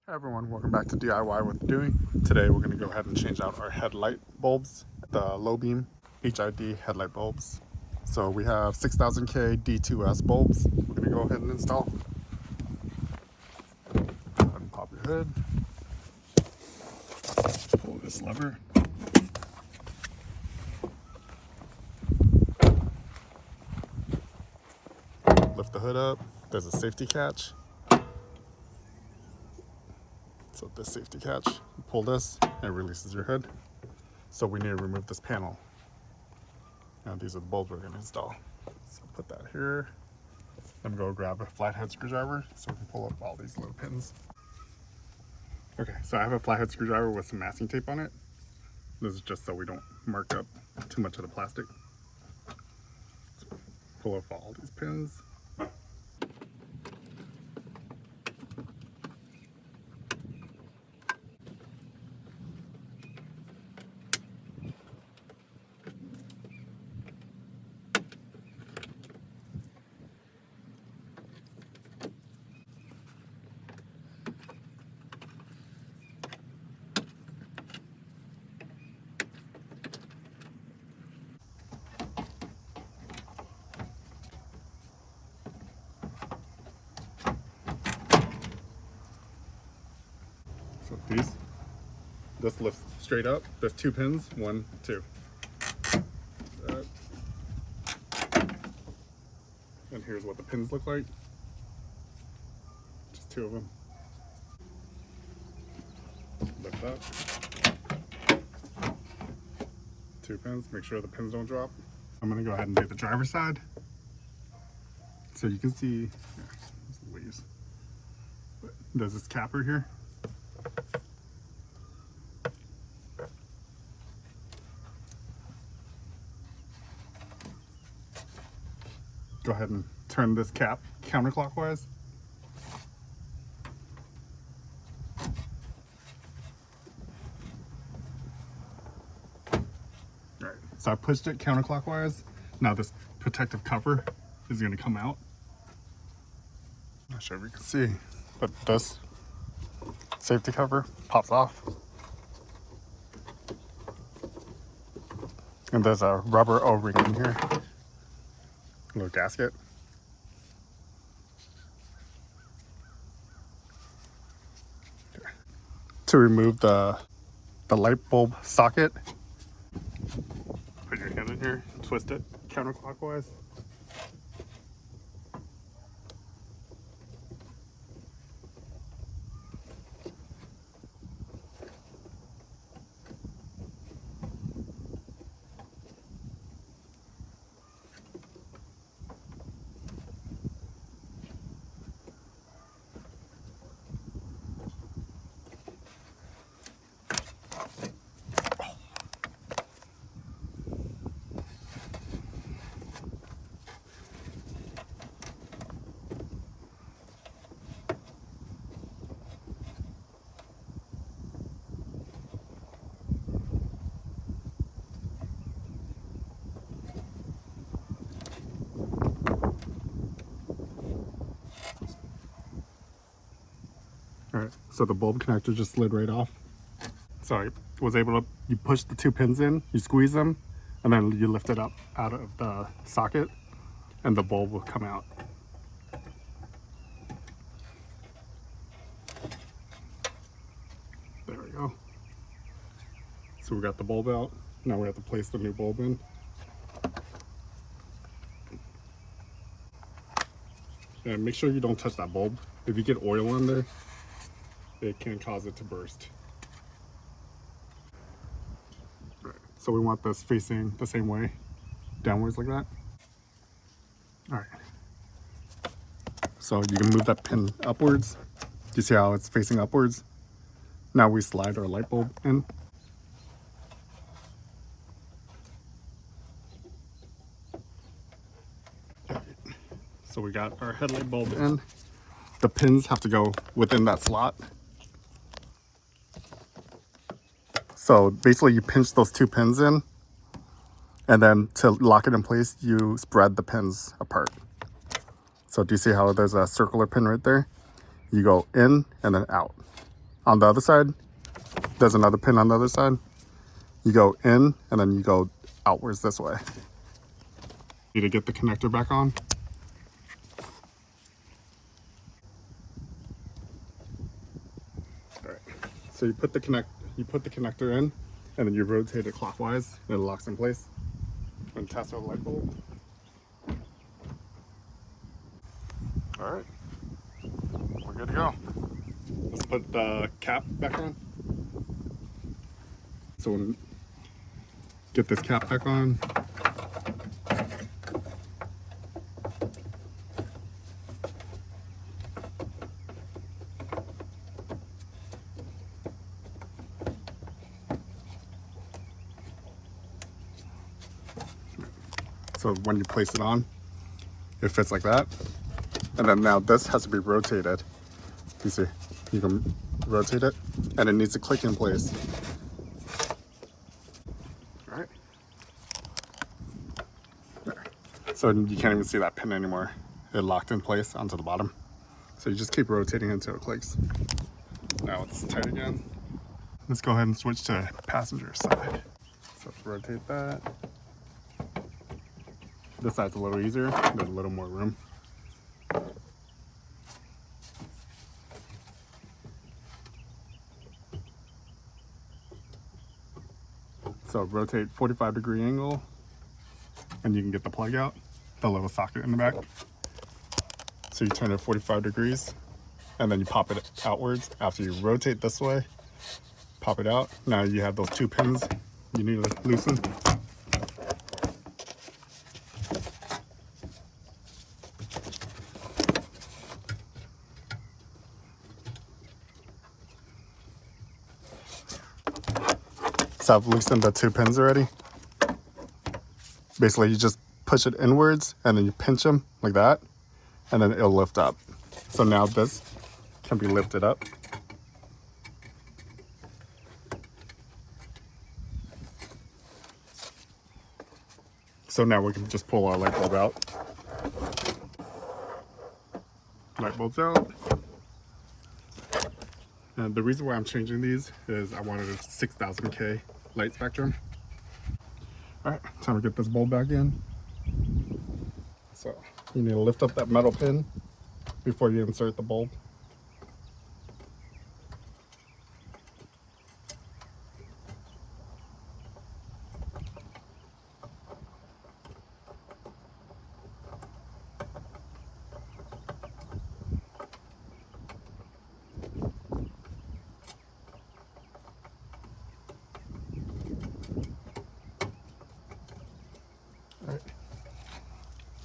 Hi everyone, welcome back to DIY with Dewey. Today we're going to go ahead and change out our headlight bulbs, the low beam HID headlight bulbs. So we have 6000K D2S bulbs we're going to go ahead and install. Go ahead and pop your hood. Pull this lever. Lift the hood up. There's a safety catch. So this safety catch, you pull this and it releases your hood. So we need to remove this panel. Now these are the bulbs we're going to install. So put that here. I'm going to go grab a flathead screwdriver so we can pull up all these little pins. Okay, so I have a flathead screwdriver with some masking tape on it. This is just so we don't mark up too much of the plastic. So pull up all these pins. So this lifts straight up. There's two pins, 1, 2. And here's what the pins look like. Just 2 of them. Lift up. 2 pins, make sure the pins don't drop. I'm gonna go ahead and do the driver's side. So you can see, leaves. There's this capper here. Go ahead and turn this cap counterclockwise. Alright, so I pushed it counterclockwise. Now this protective cover is going to come out. I'm not sure if you can see, but this safety cover pops off. And there's a rubber O-ring in here. A little gasket. Okay. To remove the light bulb socket, put your hand in here, twist it counterclockwise. Alright, so the bulb connector just slid right off. So I was able to, you push the 2 pins in, you squeeze them, and then you lift it up out of the socket, and the bulb will come out. There we go. So we got the bulb out. Now we have to place the new bulb in. And make sure you don't touch that bulb. If you get oil in there, it can cause it to burst. Right. So we want this facing the same way, downwards like that. All right. So you can move that pin upwards. Do you see how it's facing upwards? Now we slide our light bulb in. So we got our headlight bulb in. The pins have to go within that slot. So basically you pinch those 2 pins in, and then to lock it in place, you spread the pins apart. So do you see how there's a circular pin right there? You go in and then out. On the other side, there's another pin on the other side. You go in and then you go outwards this way. Need to get the connector back on. All right. So you put the connector in, and then you rotate it clockwise, and it locks in place. And test our light bulb. All right, we're good to go. Let's put the cap back on. So we'll get this cap back on. So when you place it on, it fits like that. And then now this has to be rotated. You see, you can rotate it, and it needs to click in place. All right. There. So you can't even see that pin anymore. It locked in place onto the bottom. So you just keep rotating until it clicks. Now it's tight again. Let's go ahead and switch to passenger side. So let's rotate that. This side's a little easier. There's a little more room. So rotate 45-degree angle, and you can get the plug out, the little socket in the back. So you turn it 45 degrees, and then you pop it outwards. After you rotate this way, pop it out. Now you have those 2 pins you need to loosen. So I've loosened the 2 pins already. Basically, you just push it inwards and then you pinch them like that, and then it'll lift up. So now this can be lifted up. So now we can just pull our light bulb out. Light bulb's out. And the reason why I'm changing these is I wanted a 6000K light spectrum. All right, time to get this bulb back in. So you need to lift up that metal pin before you insert the bulb.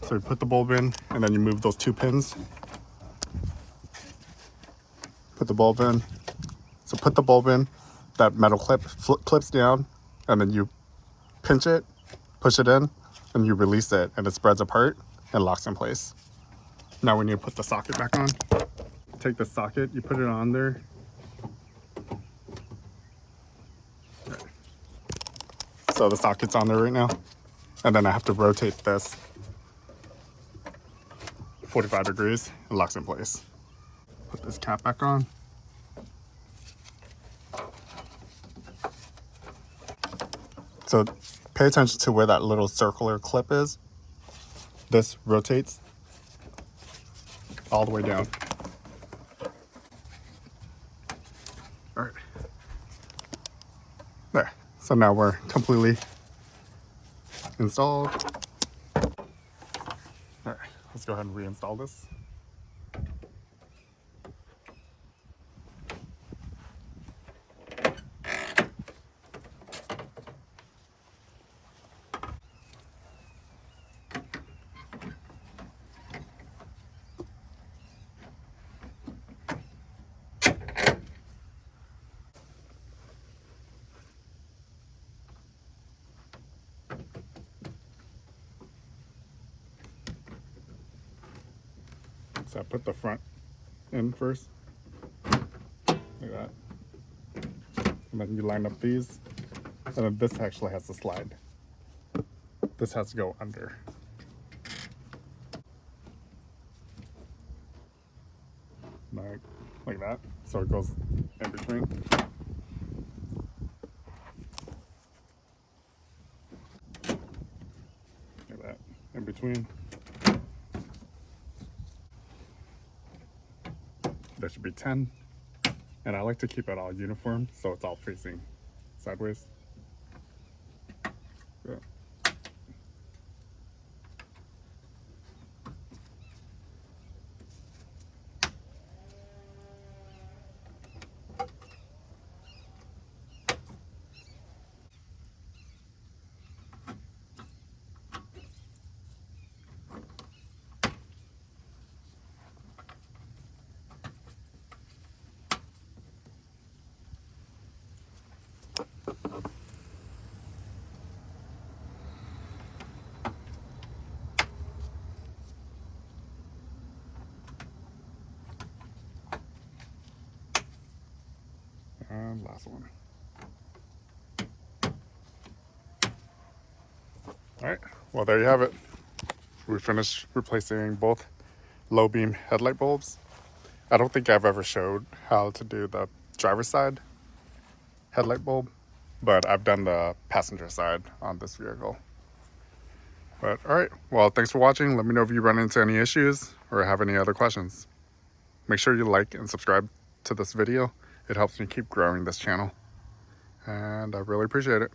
So you put the bulb in, and then you move those 2 pins. Put the bulb in. So put the bulb in, that metal clip clips down, and then you pinch it, push it in, and you release it, and it spreads apart and locks in place. Now we need to put the socket back on. Take the socket, you put it on there. So the socket's on there right now. And then I have to rotate this 45 degrees, it locks in place. Put this cap back on. So pay attention to where that little circular clip is. This rotates all the way down. All right. There. So now we're completely installed. All right, let's go ahead and reinstall this. So I put the front in first, like that. And then you line up these, and then this actually has to slide. This has to go under. like that, so it goes in between. Like that, in between. There should be 10, and I like to keep it all uniform so it's all facing sideways. Yeah. And last one. All right, well, there you have it. We finished replacing both low beam headlight bulbs. I don't think I've ever showed how to do the driver's side headlight bulb, but I've done the passenger side on this vehicle. But all right, well, thanks for watching. Let me know if you run into any issues or have any other questions. Make sure you like and subscribe to this video. It helps me keep growing this channel, and I really appreciate it.